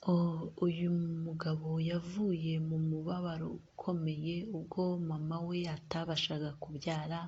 Uyu mugabo yavuye mu mubabaro ukomeye ubwo mama we atabashaga kubyara,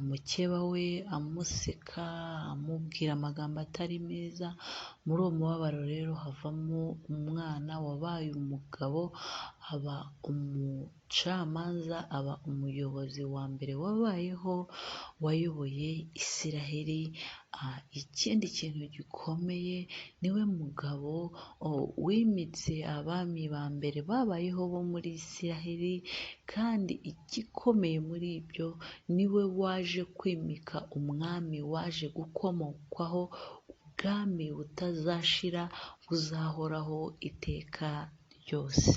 mukeba we amuseka amubwira amagambo atari meza, muri uwo mubabaro rero havamo umwana wabaye umugabo, aba umucamanza, aba umuyobozi wa mbere wabayeho wayoboye Isiraheli. Ikindi kintu gikomeye, niwe mugabo wimitse abami ba mbere babayeho bo muri Isiraheli, kandi igikomeye muri ibyo niwe waje kwimika umwami waje gukomokwaho ubwami butazashira buzahoraho iteka ryose.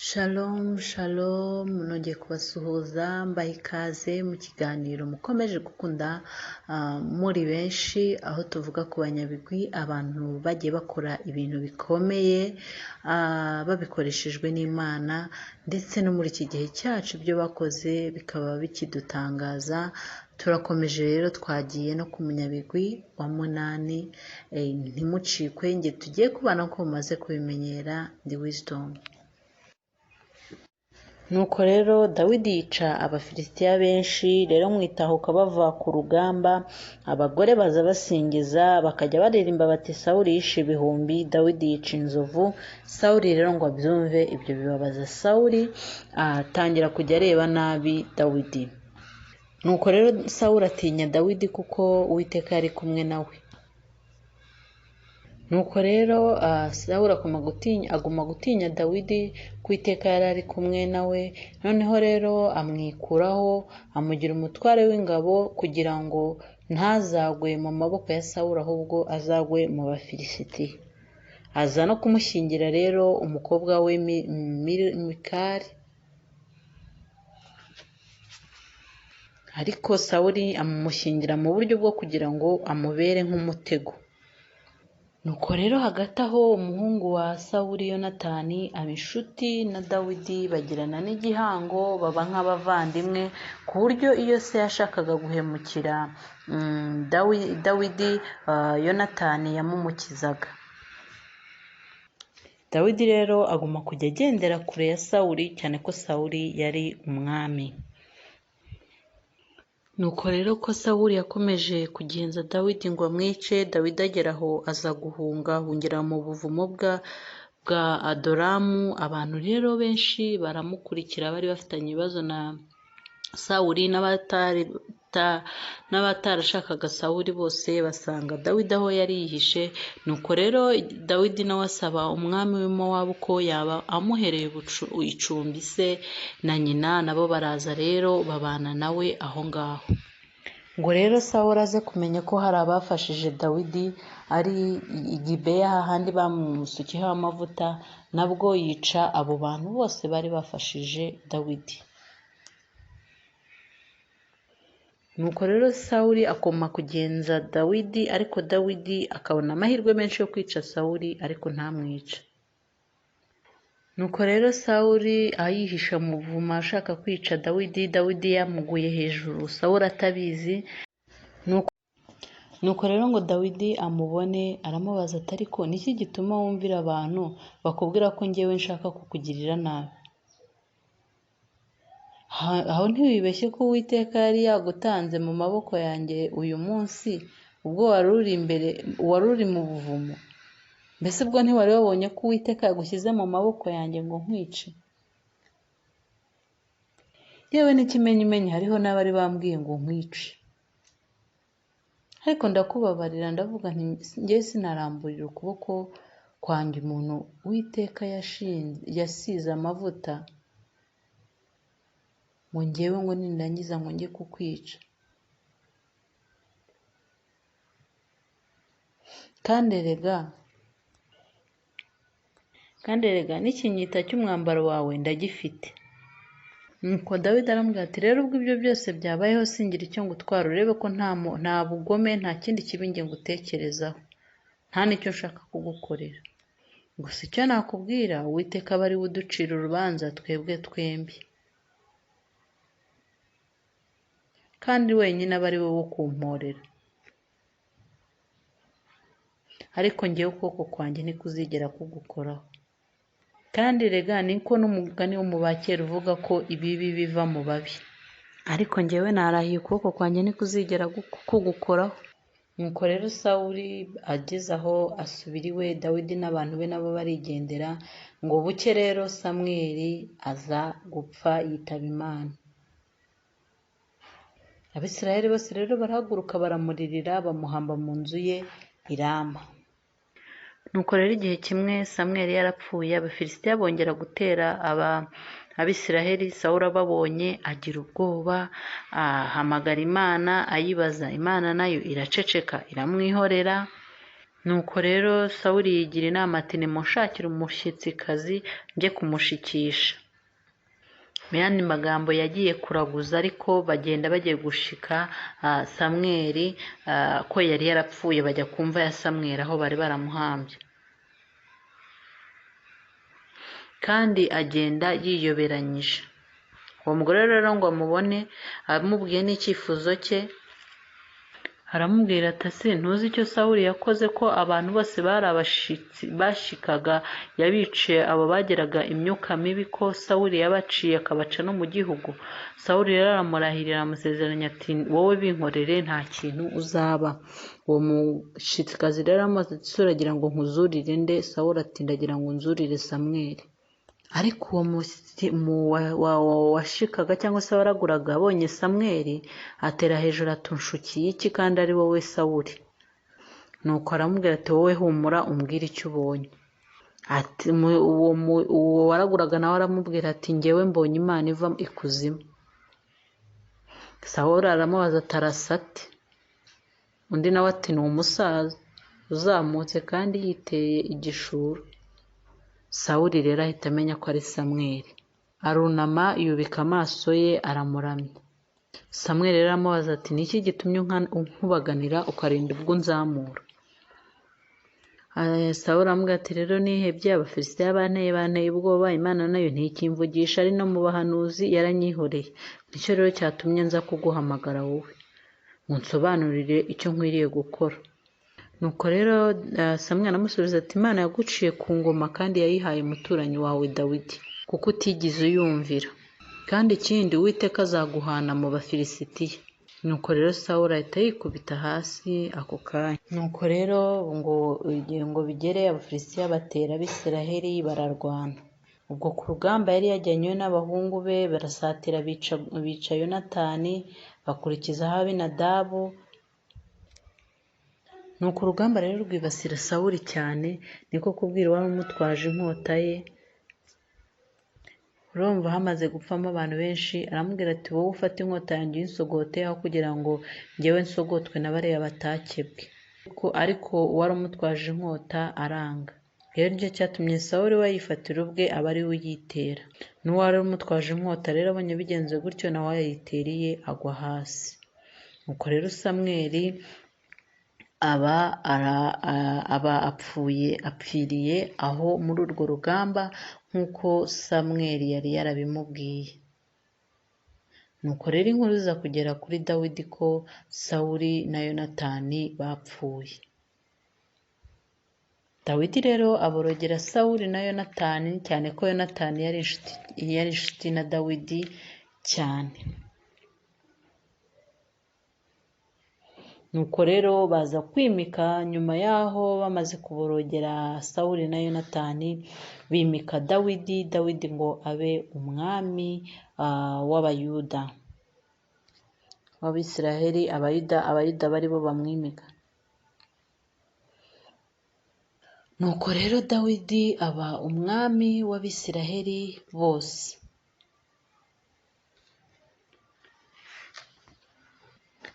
Shalom shalom, nongeye kubasuhuza mbaha ikaze mu kiganiro mukomeje gukunda muri benshi, aho tuvuga ku banyabigwi, abantu bagiye bakora ibintu bikomeye babikoreshejwe n'Imana, ndetse no muri iki gihe cyacu ibyo bakoze bikaba bikidutangaza. Turakomeje rero, twagiye no ku munyabigwi wa munani, ntimucikwe, nge tugiye kubana ko mumaze kubimenyera, ndi Wisdom. Nuko rero Dawidi yica abafilisitiya benshi, rero mwitahuka bava ku rugamba, abagore baza basingiza bakajya baririmba bati Sawuli yishe ibihumbi, Dawidi yica inzovu. Sawuli rero ngo abyumve, ibyo bibabaza Sawuli, atangira kujya areba nabi Dawidi. Nuko rero Sawuli atinya Dawidi kuko Uwiteka yari kumwe nawe. Nuko rero Sawuli aguma gutinya Dawidi, Uwiteka yari ari kumwe nawe. Noneho rero amwikuraho, amugira umutware w'ingabo kugira ngo ntazagwe mu maboko ya Sawuli, ahubwo azagwe mu Bafilisitiya. Aza no kumushyingira rero umukobwa we Mikali, ariko Sawuli amushyingira mu buryo bwo kugira ngo amubere nk'umutego. Nuko rero hagati aho umuhungu wa Sawuli Yonatani aba inshuti na Dawidi, bagirana n'igihango, baba nk'abavandimwe, ku buryo iyo se yashakaga guhemukira Dawidi, Yonatani yamumukizaga. Dawidi rero aguma kujya agendera kure ya Sawuli, cyane ko Sawuli yari umwami. Nuko rero ko Sawuli yakomeje kugenza Dawidi ngo amwice, Dawidi agera aho aza ahungira mu buvumo bwa Adoramu. Abantu rero benshi baramukurikira, bari bafitanye ibibazo na Sawuli, n'abatarashakaga Sawuli bose basanga Dawidi aho yari yihishe. Nuko rero Dawidi nawe asaba umwami w'i Mowabu ko yaba amuhereye icumbi, se na nyina nabo baraza rero babana nawe aho ngaho. Ngo rero Sawuli aze kumenya ko hari abafashije Dawidi ari i Gibeya, hahandi bamusukiyeho amavuta, nabwo yica abo bantu bose bari bafashije Dawidi. Nuko rero Sawuli akoma kugenza Dawidi, ariko Dawidi akabona amahirwe menshi yo kwica Sawuli, ariko ntamwice. Nuko rero Sawuli ayihisha mu buvumo ashaka kwica Dawidi, Dawidi yamuguye hejuru Sawuli atabizi. Nuko rero ngo Dawidi amubone aramubaza ati ariko niki gituma wumvira abantu bakubwira ko njyewe nshaka kukugirira nabi? Aho ntiwibeshye ko Uwiteka yari yagutanze mu maboko yanjye uyu munsi, ubwo wari uri mu buvumo. Mbese ubwo ntiwari wabonye ko Uwiteka yagushyize mu maboko yanjye ngo nkwice? Yewe n'ikimenyimenyi hariho n'abari bambwiye ngo nkwice. Ariko ndakubabarira, ndavuga nti njye sinaramburira ukuboko kwanjye umuntu Uwiteka yasize amavuta ngo njyewe ngo nindangiza ngo njye kukwica. Kandi erega n'ikinyita cy'umwambaro wawe ndagifite. Nuko Dawidi aramubwira ati rero ubwo ibyo byose byabayeho, singira icyo ngutwara, urebe ko nta bugome, nta kindi kibi njye ngutekerezaho, nta n'icyo nshaka kugukorera. gusa icyo nakubwira, Uwiteka aba ari we uducira urubanza twebwe twembi, kandi wenyine aba ari we wo kumporera. Ariko njyewe ukuboko kwanjye ntikuzigera kugukoraho. Kandi rega niko n'umugani wo mu bakera uvuga ko ibibi biva mu babi. Ariko njyewe narahiye ukuboko kwanjye ntikuzigera kugukoraho. Nuko rero Sawuli ageze aho asubira iwe, Dawidi n'abantu be nabo barigendera, ngo buke rero Samweli aza gupfa yitaba Imana. Abisirayeli bose rero barahaguruka baramuririra, bamuhamba mu nzu ye i Rama. Nuko rero igihe kimwe Samweli yarapfuye, Abafilisitiya bongera gutera Abisiraheli. Sawuli ababonye agira ubwoba, ahamagara Imana ayibaza. Imana nayo iraceceka iramwihorera. Nuko rero Sawuli yigira inama ati nimunshakire umushyitsikazi njye kumushikisha. Mu yandi magambo yagiye kuraguza, ariko bagenda bagiye gushika Samweli ko yari yarapfuye, bajya kumva ya Samweli aho bari baramuhambye. Kandi agenda yiyoberanyije. Uwo mugore rero ngo amubone, amubwiye n'icyifuzo cye, aramubwira ati ese ntuzi icyo Sawuli yakoze, ko abantu bose bari abashitsi bashikaga yabiciye abo bageraga imyuka mibi, ko Sawuli yabaciye akabaca no mu gihugu. Sawuli rero aramurahirira, amusezeranya ati wowe binkorere nta kintu uzaba. Uwo mushitsikazi rero amaze ati uragira ngo nkuzurire nde? Sawuli ati ndagira ngo nzurire Samweli. Ariko uwo washikaga cyangwa se waraguraga abonye Samweli, atera hejuru ati unshukiye iki kandi ari wowe Sawuli? Nuko aramubwira ati wowe humura umbwire icyo ubonye. Ati uwo waraguraga nawe aramubwira ati njyewe mbonye Imana iva ikuzimu. Sawuli aramubaza ati arasa ate? Undi nawe ati ni umusaza uzamutse kandi yiteye igishura. Sawuli rero ahita amenya ko ari Samweli, arunama yubika amaso ye aramuramya. Samweli rero aramubaza ati ni iki gitumye unkubaganira ukarinda ubwo unzamura? Sawuli aramubwira ati rero nihebye, Abafilisitiya banteye ubwoba, Imana nayo ntikimvugisha, ari no mu bahanuzi yaranyihoreye. Nicyo rero cyatumye nza kuguhamagara wowe ngo nsobanurire icyo nkwiriye gukora. Nuko rero Samweli aramusubiza ati Imana yaguciye ku ngoma kandi yayihaye umuturanyi wawe Dawidi, kuko utigeze uyumvira. Kandi ikindi, Uwiteka azaguhana mu Bafilisitiya. Nuko rero Sawuli ahita yikubita hasi ako kanya. Nuko rero ngo bigere Abafilisitiya batera Abisiraheli bararwana. Ubwo ku rugamba yari yajyanywe n'abahungu be barasatira bica Yonatani, bakurikizaho Abinadabu. Nuko urugamba rero rwibasira Sawuli cyane, niko kubwira uwari umutwaje inkota ye. Urumva hamaze gupfamo abantu benshi, aramubwira ati wowe ufate inkota yanjye uyinsogote, aho kugira ngo njyewe nsogotwe na bariya batakebwe. Ariko uwari umutwaje inkota aranga. Rero nicyo cyatumye Sawuli we yifatira ubwe aba ari we uyitera. N'uwari umutwaje inkota rero abonye bigenze gutyo, nawe yayiteriye agwa hasi. Nuko rero Samweli aba apfiriye aho muri urwo rugamba, nk'uko Samweli yari yarabimubwiye. Nuko rero inkuru iza kugera kuri Dawidi ko Sawuli na Yonatani bapfuye. Dawidi rero aborogera Sawuli na Yonatani, cyane ko Yonatani yari inshuti na Dawidi cyane. Nuko rero baza kwimika, nyuma yaho bamaze kuborogera Sawuli na Yonatani, bimika Dawidi ngo abe umwami w'Abayuda, w'Abisiraheli. Abayuda bari bo bamwimika. Nuko rero Dawidi aba umwami w'Abisiraheli bose.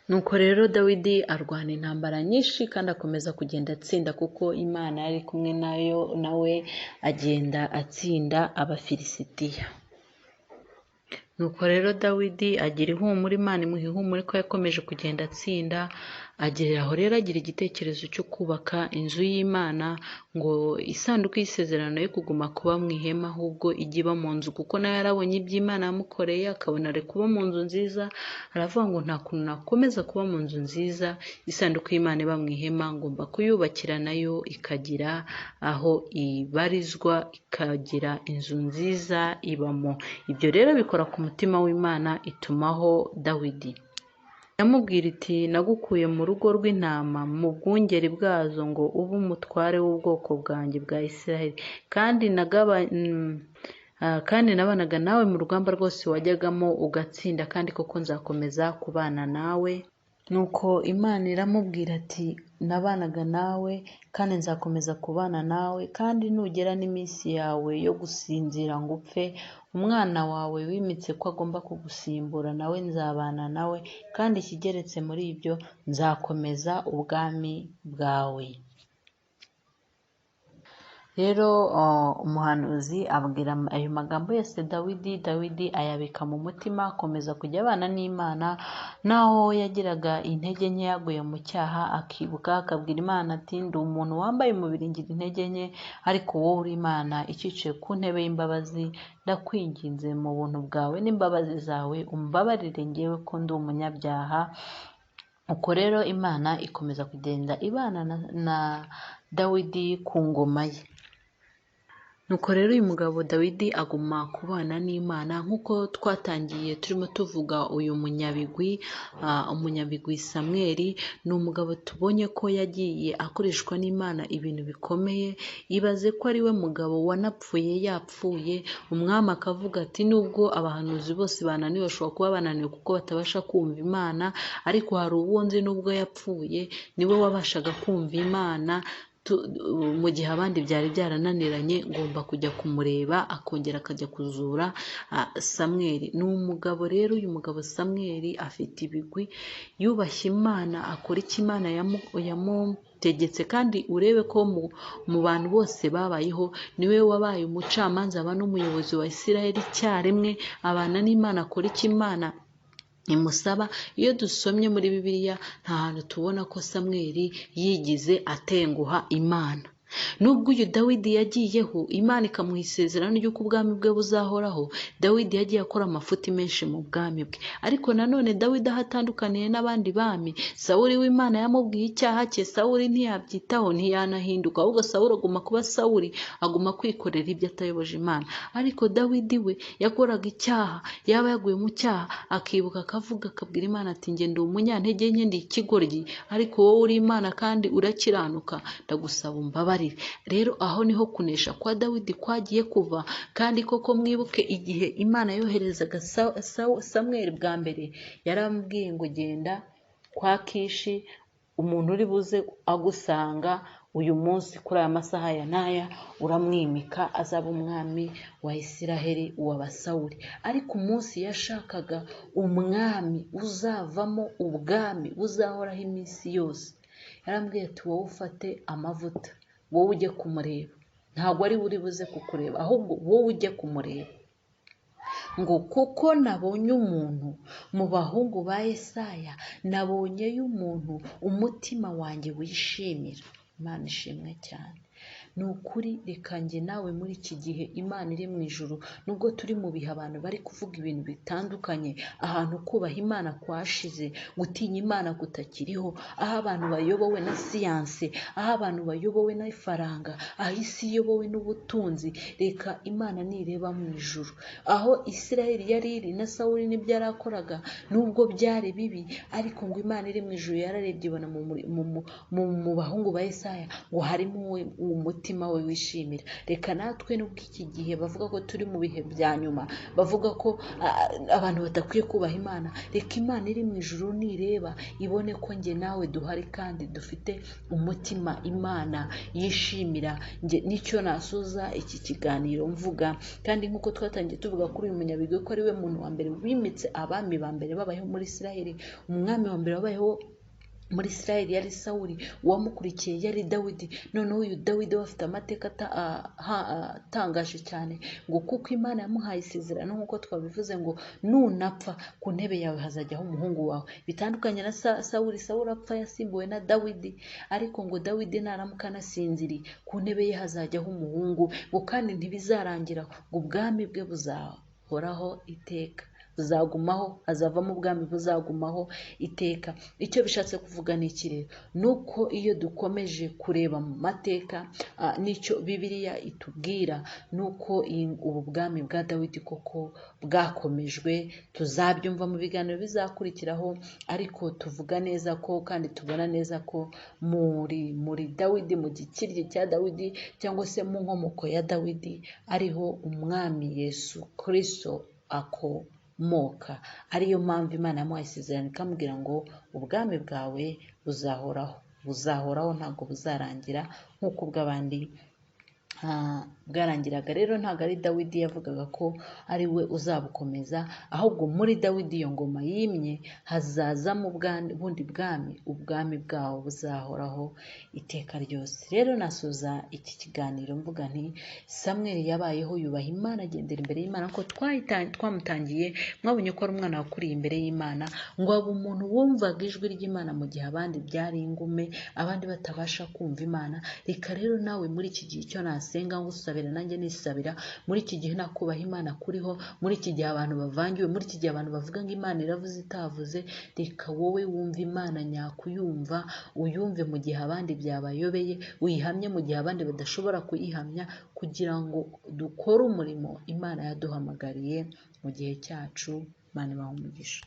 Nuko rero Dawidi arwana intambara nyinshi kandi akomeza kugenda atsinda, kuko Imana yari kumwe nawe agenda atsinda Abafilisitiya. Nuko rero Dawidi agira ihumure, Imana imuha ihumure ko yakomeje kugenda atsinda, agera aho rero agira igitekerezo cyo kubaka inzu y'Imana, ngo isanduku y'isezerano yo kuguma kuba mu ihema, ahubwo ijya iba mu nzu, kuko nawe yarabonye ibyo Imana yamukoreye, akabona ari kuba mu nzu nziza, aravuga ngo nta kuntu nakomeza kuba mu nzu nziza, isanduku y'Imana iba mu ihema, ngomba kuyubakira nayo ikagira aho ibarizwa, ikagira inzu nziza ibamo. Ibyo rero bikora ku mutima w'Imana, itumaho Dawidi. Iramubwira iti nagukuye mu rugo rw'intama mu bwungeri bwazo ngo ube umutware w'ubwoko bwanjye bwa Isiraheli, kandi nabanaga nawe mu rugamba rwose wajyagamo ugatsinda, kandi koko nzakomeza kubana nawe. Nuko Imana iramubwira ati nabanaga nawe kandi nzakomeza kubana nawe, kandi nugera n'iminsi yawe yo gusinzira ngo upfe, umwana wawe wimitse ko agomba kugusimbura nawe nzabana nawe, kandi ikigeretse muri ibyo nzakomeza ubwami bwawe. Rero umuhanuzi abwira ayo magambo yose Dawidi ayabika mu mutima, akomeza kujya abana n'Imana, naho yagiraga intege nke yaguye mu cyaha, akibuka akabwira Imana ati ndi umuntu wambaye umubiri ngira intege nke, ariko wowe uri Imana icyicaye ku ntebe y'imbabazi, ndakwinginze mu buntu bwawe n'imbabazi zawe umbabarire njyewe ko ndi umunyabyaha. Uko rero Imana ikomeza kugenda ibana na Dawidi ku ngoma ye. Nuko rero uyu mugabo Dawidi aguma kubana n'Imana, nk'uko twatangiye turimo tuvuga uyu umunyabigwi Samweli, ni umugabo tubonye ko yagiye akoreshwa n'Imana ibintu bikomeye. Ibaze ko ari we mugabo wanapfuye yapfuye, umwami akavuga ati nubwo abahanuzi bose bananiwe, bashobora kuba bananiwe kuko batabasha kumva Imana, ariko hari uwo nzi nubwo yapfuye niwe wabashaga kumva Imana, mu gihe abandi byari byarananiranye. Ngomba kujya kumureba, akongera akajya kuzura Samweli. Ni umugabo rero, uyu mugabo Samweli afite ibigwi, yubashye Imana, akora icyo Imana yamutegetse, kandi urebe ko mu bantu bose babayeho niwe wabaye umucamanza, aba n'umuyobozi wa Isiraheli icyarimwe, abana n'Imana, akora icyo Imana imusaba. Iyo dusomye muri Bibiliya nta hantu tubona ko Samweli yigize atenguha Imana. Nubwo uyu Dawidi yagiyeho, Imana ikamuha isezerano ry'uko ubwami bwe buzahoraho, Dawidi yagiye akora amafuti menshi mu bwami bwe. Ariko nanone Dawidi aho atandukaniye n'abandi bami, Sawuli w'Imana yamubwiye icyaha cye, Sawuli ntiyabyitaho, ntiyanahinduka, ahubwo Sawuli aguma kuba Sawuli, aguma kwikorera ibyo atayoboje Imana. Ariko Dawidi we yakoraga icyaha, yaba yaguye mu cyaha akibuka, akavuga, akabwira Imana ati njye ndi umunyantege nke, ndi ikigoryi, ariko wowe uri Imana kandi urakiranuka, ndagusaba umbabarire. Rero aho niho kunesha kwa Dawidi kwagiye kuva. Kandi koko mwibuke igihe Imana yoherezaga Samweli bwa mbere, yaramubwiye ngo genda kwa Kishi, umuntu uri buze agusanga uyu munsi kuri aya masaha ya n'aya uramwimika azaba umwami wa Isiraheli w'Abasawuli. Ariko umunsi yashakaga umwami uzavamo ubwami buzahoraho iminsi yose, yarambwiye ati wowe ufate amavuta, wowe ujye kumureba, ntabwo ari uri buze kukureba, ahubwo wowe ujye kumureba, ngo kuko nabonye umuntu mu bahungu ba Yesaya, nabonyeyo umuntu umutima wanjye wishimira. Imana ishimwe cyane. Ni ukuri, reka njye nawe muri iki gihe Imana iri mu ijuru, nubwo turi mu bihe abantu bari kuvuga ibintu bitandukanye, ahantu kubaha Imana kwashize, gutinya Imana kutakiriho, aho abantu bayobowe na siyanse, aho abantu bayobowe n'ifaranga, aho isi iyobowe n'ubutunzi, reka Imana nireba mu ijuru. Aho Isiraheli yari iri na Sawuli n'ibyo yarakoraga, nubwo byari bibi, ariko ngo Imana iri mu ijuru yararebye ibona mu bahungu ba Yesaya ngo harimo umutima we wishimira. Reka natwe nubwo iki gihe bavuga ko turi mu bihe bya nyuma, bavuga ko abantu badakwiye kubaha Imana, reka Imana iri mu ijuru nireba ibone ko njye nawe duhari kandi dufite umutima Imana yishimira. Njye nicyo nasoza iki kiganiro mvuga. Kandi nk'uko twatangiye tuvuga kuri uyu munyabigwi ko ari we muntu wa mbere wimitse abami ba mbere babayeho muri Isiraheli, umwami wa mbere wabayeho muri Isirayeli yari Sawuli, uwamukurikiye yari Dawidi. Noneho uyu Dawidi we afite amateka atangaje cyane, ngo kuko Imana yamuhaye isezerano nk'uko twabivuze ngo nunapfa ku ntebe yawe hazajyaho umuhungu wawe. Bitandukanye na Sawuli. Sawuli apfa yasimbuwe na Dawidi, ariko ngo Dawidi naramuka anasinziriye ku ntebe ye hazajyaho umuhungu, ngo kandi ntibizarangira, ngo ubwami bwe buzahoraho iteka, buzagumaho, hazavamo ubwami buzagumaho iteka. Icyo bishatse kuvuga ni iki rero? Nuko iyo dukomeje kureba mu mateka, nicyo Bibiliya itubwira, nuko ubu bwami bwa Dawidi koko bwakomejwe. Tuzabyumva mu biganiro bizakurikiraho, ariko tuvuga neza ko kandi tubona neza ko muri Dawidi, mu gikiryi cya Dawidi cyangwa se mu nkomoko ya Dawidi ariho umwami Yesu Kristo akomoka. Ariyo mpamvu Imana yamuhaye isezerano ikamubwira ngo ubwami bwawe buzahoraho, ntabwo buzarangira nk'uko ubw'abandi bwarangiraga. Rero ntabwo ari Dawidi yavugaga ko ari we uzabukomeza, ahubwo muri Dawidi iyo ngoma yimye hazazamo ubundi bwami, ubwami bwawo buzahoraho iteka ryose. Rero nasoza iki kiganiro mvuga nti Samweli yabayeho yubaha Imana, agendera imbere y'Imana ko twamutangiye. Mwabonye ko ari umwana wakuriye imbere y'Imana, ngo abe umuntu wumvaga ijwi ry'Imana mu gihe abandi byari ingume, abandi batabasha kumva Imana. Reka rero nawe muri iki gihe icyo nasenga ngusabira, nanjye nisabira, muri iki gihe nakubaha Imana kuriho, muri iki gihe abantu bavangiwe, muri iki gihe abantu bavuga ngo Imana iravuze itavuze, reka wowe wumve Imana nyakuyumva, uyumve mu gihe abandi byabayobeye, uyihamye mu gihe abandi badashobora kuyihamya, kugira ngo dukore umurimo Imana yaduhamagariye mu gihe cyacu. Imana ibahe umugisha.